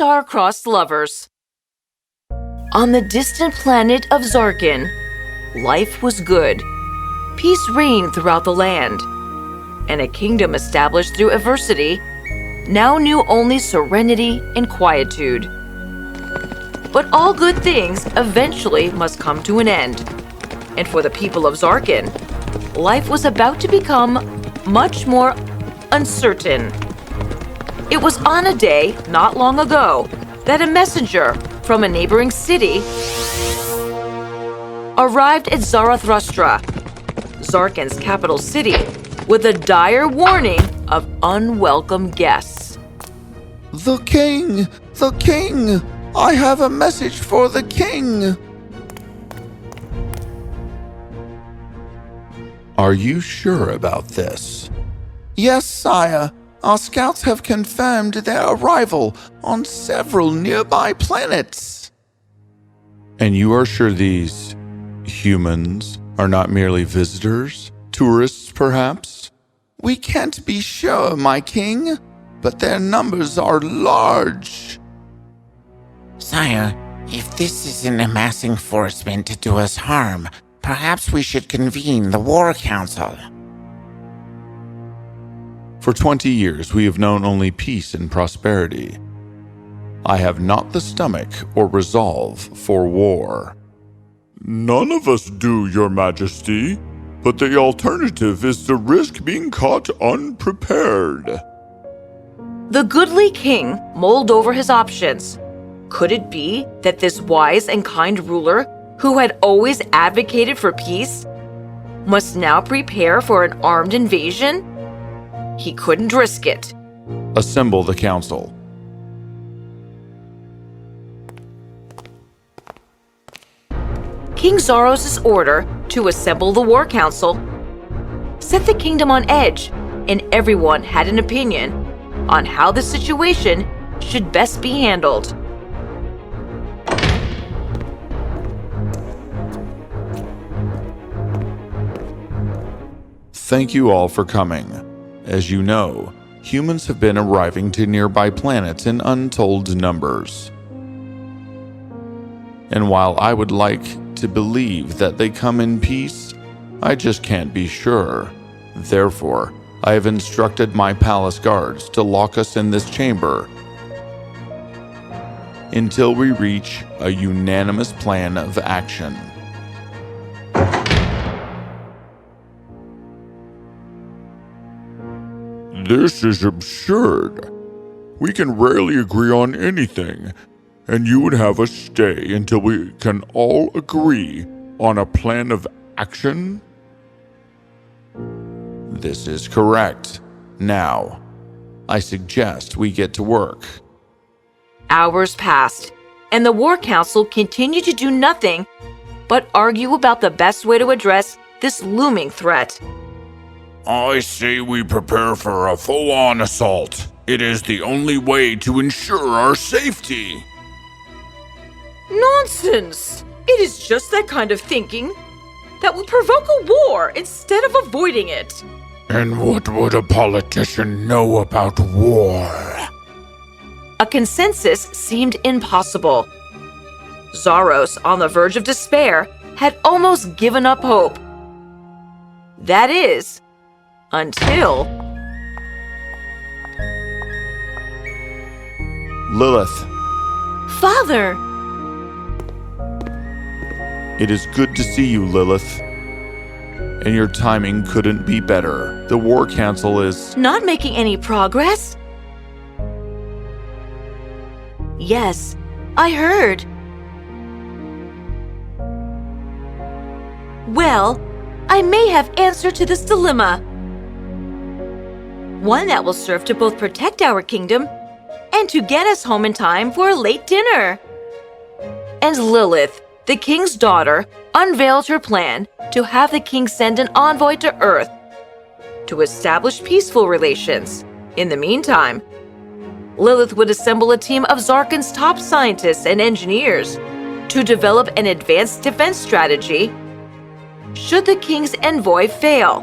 star-crossed lovers. On the distant planet of Zarkin, life was good. Peace reigned throughout the land, and a kingdom established through adversity now knew only serenity and quietude. But all good things eventually must come to an end, and for the people of Zarkin, life was about to become much more uncertain. It was on a day not long ago that a messenger from a neighboring city arrived at Zarathustra, Zarkin's capital city, with a dire warning of unwelcome guests. The king! The king! I have a message for the king! Are you sure about this? Yes, sire. Our scouts have confirmed their arrival on several nearby planets. And you are sure these humans are not merely visitors? Tourists, perhaps? We can't be sure, my king, but their numbers are large. Sire, if this is an amassing force meant to do us harm, perhaps we should convene the War Council. For 20 years, we have known only peace and prosperity. I have not the stomach or resolve for war. None of us do, Your Majesty, but the alternative is to risk being caught unprepared. The goodly king mulled over his options. Could it be that this wise and kind ruler, who had always advocated for peace, must now prepare for an armed invasion? He couldn't risk it. Assemble the council. King Zaros' order to assemble the War Council set the kingdom on edge, and everyone had an opinion on how the situation should best be handled. Thank you all for coming. As you know, humans have been arriving to nearby planets in untold numbers. And while I would like to believe that they come in peace, I just can't be sure. Therefore, I have instructed my palace guards to lock us in this chamber until we reach a unanimous plan of action. This is absurd. We can rarely agree on anything, and you would have us stay until we can all agree on a plan of action? This is correct. Now, I suggest we get to work. Hours passed, and the War Council continued to do nothing but argue about the best way to address this looming threat. I say we prepare for a full-on assault. It is the only way to ensure our safety. Nonsense! It is just that kind of thinking that will provoke a war instead of avoiding it. And what would a politician know about war? A consensus seemed impossible. Zaros, on the verge of despair, had almost given up hope. That is, until Lilith, Father! it is good to see you, Lilith. And your timing couldn't be better. The War Council is Not making any progress? Yes, I heard. Well, I may have answer to this dilemma. One that will serve to both protect our kingdom and to get us home in time for a late dinner. And Lilith, the king's daughter, unveiled her plan to have the king send an envoy to Earth to establish peaceful relations. In the meantime, Lilith would assemble a team of Zarkin's top scientists and engineers to develop an advanced defense strategy should the king's envoy fail.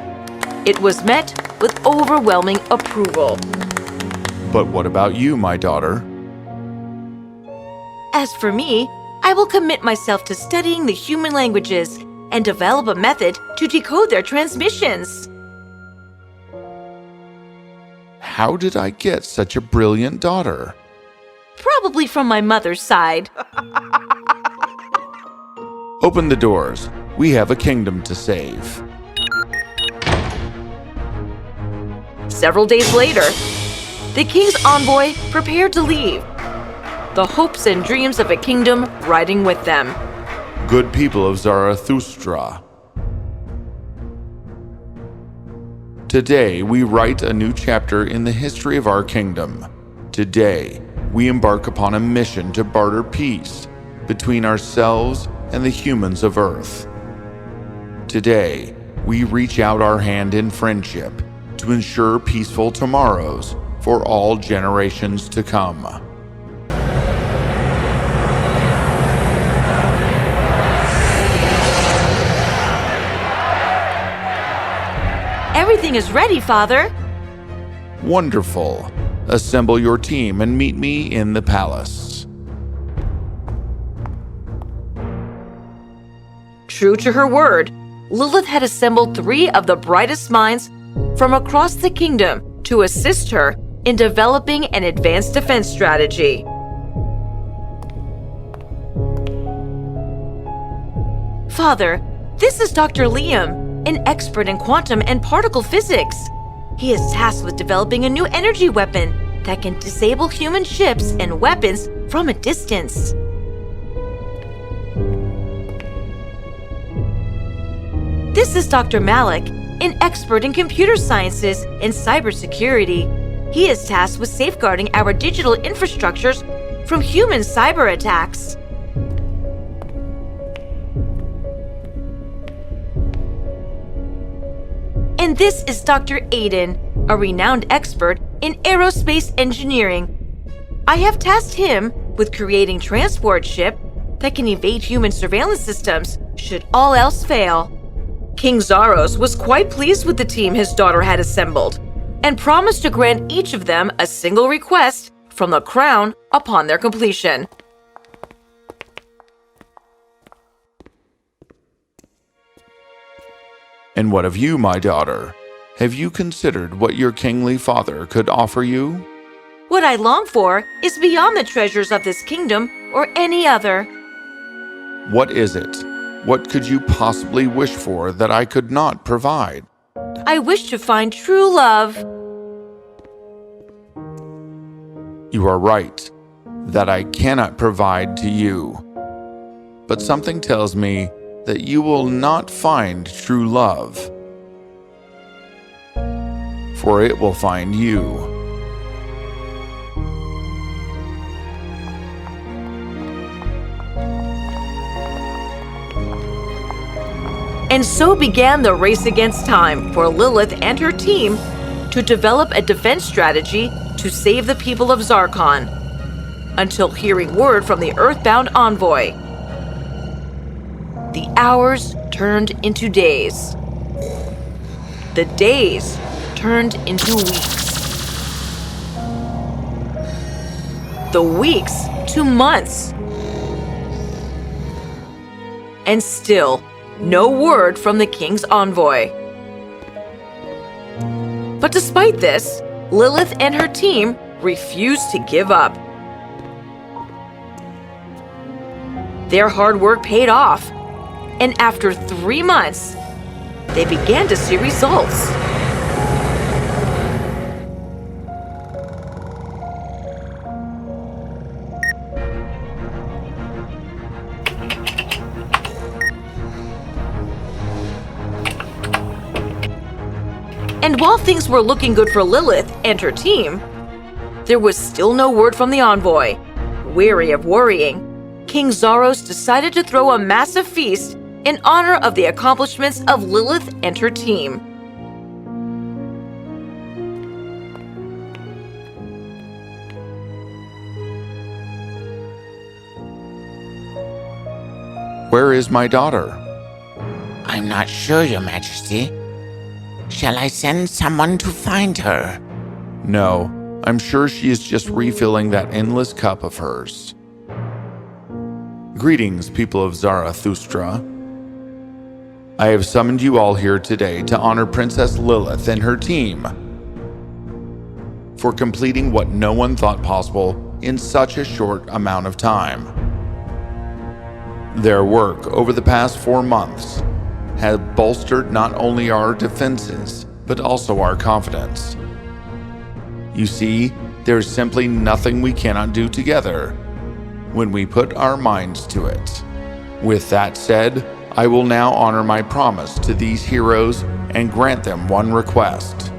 It was met with overwhelming approval. But what about you, my daughter? As for me, I will commit myself to studying the human languages and develop a method to decode their transmissions. How did I get such a brilliant daughter? Probably from my mother's side. Open the doors. We have a kingdom to save. Several days later, the king's envoy prepared to leave, the hopes and dreams of a kingdom riding with them. Good people of Zarathustra. Today, we write a new chapter in the history of our kingdom. Today, we embark upon a mission to barter peace between ourselves and the humans of Earth. Today, we reach out our hand in friendship to ensure peaceful tomorrows for all generations to come. Everything is ready, Father. Wonderful. Assemble your team and meet me in the palace. True to her word, Lilith had assembled 3 of the brightest minds from across the kingdom to assist her in developing an advanced defense strategy. Father, this is Dr. Liam, an expert in quantum and particle physics. He is tasked with developing a new energy weapon that can disable human ships and weapons from a distance. This is Dr. Malik, an expert in computer sciences and cybersecurity. He is tasked with safeguarding our digital infrastructures from human cyber attacks. And this is Dr. Aiden, a renowned expert in aerospace engineering. I have tasked him with creating transport ship that can evade human surveillance systems should all else fail. King Zaros was quite pleased with the team his daughter had assembled and promised to grant each of them a single request from the crown upon their completion. And what of you, my daughter? Have you considered what your kingly father could offer you? What I long for is beyond the treasures of this kingdom or any other. What is it? What could you possibly wish for that I could not provide? I wish to find true love. You are right, that I cannot provide to you. But something tells me that you will not find true love, for it will find you. And so began the race against time for Lilith and her team to develop a defense strategy to save the people of Zarkon, until hearing word from the earthbound envoy. The hours turned into days. The days turned into weeks. The weeks to months. And still, no word from the king's envoy. But despite this, Lilith and her team refused to give up. Their hard work paid off, and after 3 months, they began to see results. And while things were looking good for Lilith and her team, there was still no word from the envoy. Weary of worrying, King Zaros decided to throw a massive feast in honor of the accomplishments of Lilith and her team. Where is my daughter? I'm not sure, Your Majesty. Shall I send someone to find her? No, I'm sure she is just refilling that endless cup of hers. Greetings, people of Zarathustra. I have summoned you all here today to honor Princess Lilith and her team for completing what no one thought possible in such a short amount of time. Their work over the past 4 months has bolstered not only our defenses, but also our confidence. You see, there's simply nothing we cannot do together when we put our minds to it. With that said, I will now honor my promise to these heroes and grant them one request.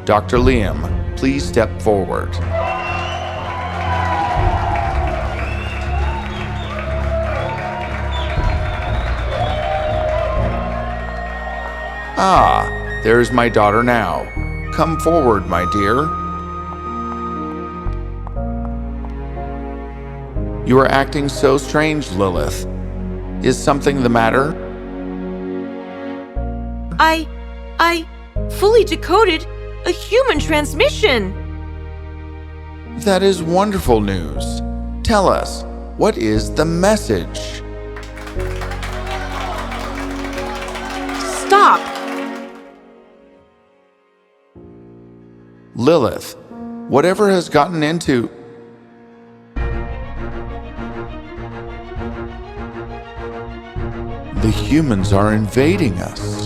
Dr. Liam, please step forward. Ah, there's my daughter now. Come forward, my dear. You are acting so strange, Lilith. Is something the matter? I fully decoded a human transmission. That is wonderful news. Tell us, what is the message? Stop! Lilith, whatever has gotten into... The humans are invading us.